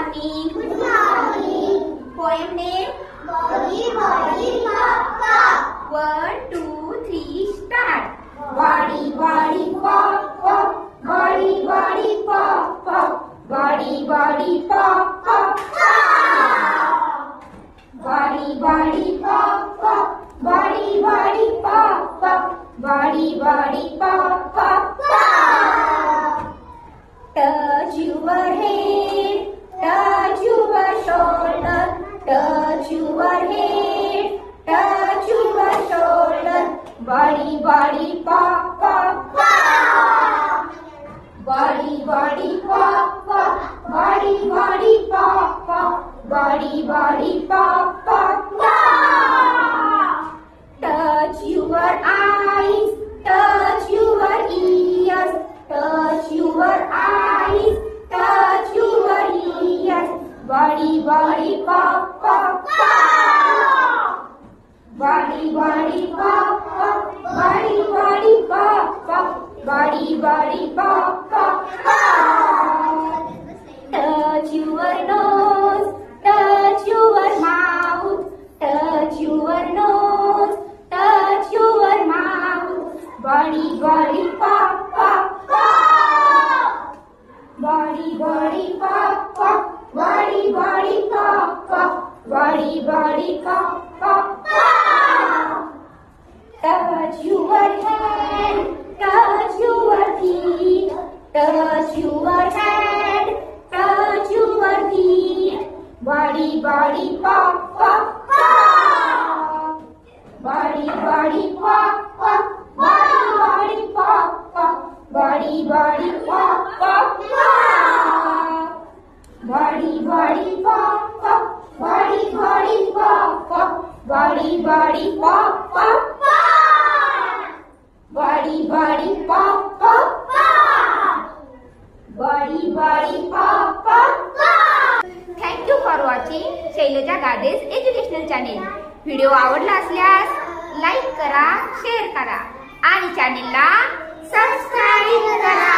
morning. Good morning. Poem name? Body, body, pop, pop. 1, 2, 3, start. Body, body, pop, pop. Body, body, pop, pop. Body, body, pop, pop, pop. Body, body, pop, pop. Body, body, pop, pop. Body, body, pop, pop, pop. Touch your head, touch your shoulder, touch your head, touch your shoulder. Body, body, pop, pop, pop. Body, body, pop, pop. Body, body, pop, pop. Body, body, pop, pop, pop. Touch your eyes, touch your ears, touch your eyes, touch your ears. Body, body, pop, pop, pop. Body, body, pop, pop. Body, body, pop, pop. Body, body, pop, pop, pop. Touch your nose, touch your mouth, touch your nose, touch your mouth. Body, body, pop, pop, pop. Body, body, pop, pop. Body, body, pop, pop. Body, body, pop, pop, pop. Touch your hand, touch your feet, touch your hand, touch your feet. Body, body, pop, pop, pop. Body, body, pop, pop. Body, body, pop, pop. Body, body, pop, pop, pop. Body, body, pop, pop. Body, body, pop, pop. Body, body, pop, pop, pop. Body, body, pop, pop, pop. Body, body, pop, pop, pop. Thank you for watching Shailaja गाडेस educational channel. Video आवडला असल्यास like करा, share करा आणि चॅनेलला subscribe करा.